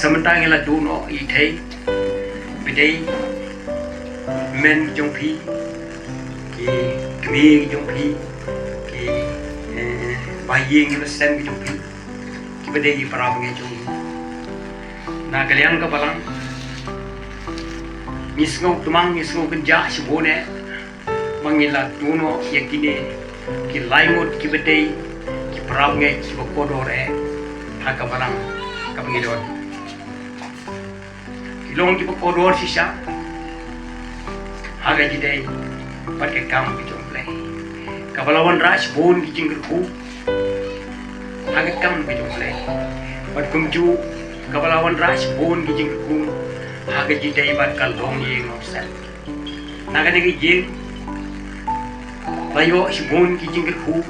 sementara la duno ithei bidei men jong phi ki kmi jong phi ki baying la sem jong phi ki bidei parab nge jong na kalian ka balang misngok tumang misngok kenja sibone mangila duno yakine ki laimut ki bidei ki parab nge ki bakodore haka balang ka pangidon ilong ki bakodor sisa haga jidai pakai kam ki jomplay kabalawan ras bon ki jingku haga kam ki jomplay pat kumju kabalawan ras bon ki jingku haga jidai bat kalong ye ngosel naga negi jing bayo si bon ki jingku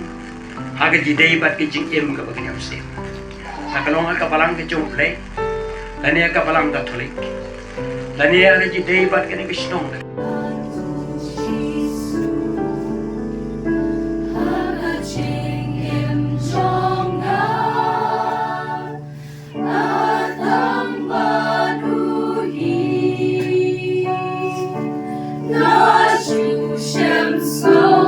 haga jidai bat ki jing em ka baganyam sem nakalong ka balang ki jomplay lania ka balang ka tholik lania haga jidai bat ki negi snong So